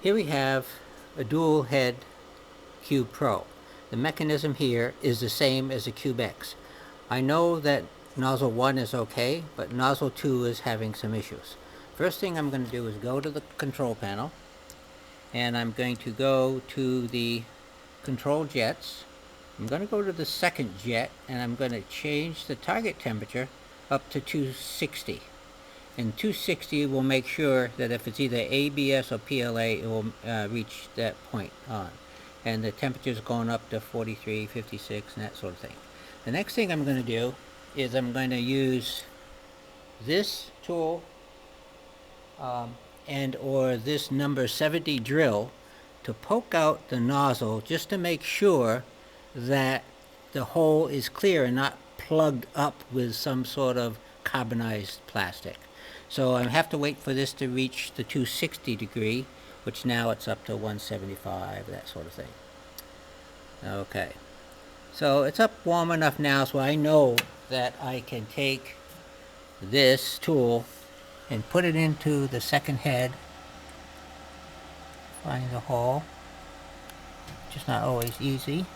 Here we have a dual head CubePro. The mechanism here is the same as the CubeX. I know that nozzle 1 is okay, but nozzle 2 is having some issues. First thing I'm going to do is go to the control panel, and I'm going to go to the control jets. I'm going to go to the second jet, and I'm going to change the target temperature up to 260. And 260 will make sure that if it's either ABS or PLA, it will reach that point on. And the temperature's going up to 43, 56, and that sort of thing. The next thing I'm going to do is I'm going to use this tool and or this number 70 drill to poke out the nozzle just to make sure that the hole is clear and not plugged up with some sort of carbonized plastic. So I have to wait for this to reach the 260 degree, which now it's up to 175, that sort of thing. Okay, so it's up warm enough now so I know that I can take this tool and put it into the second head, find the hole, which is not always easy.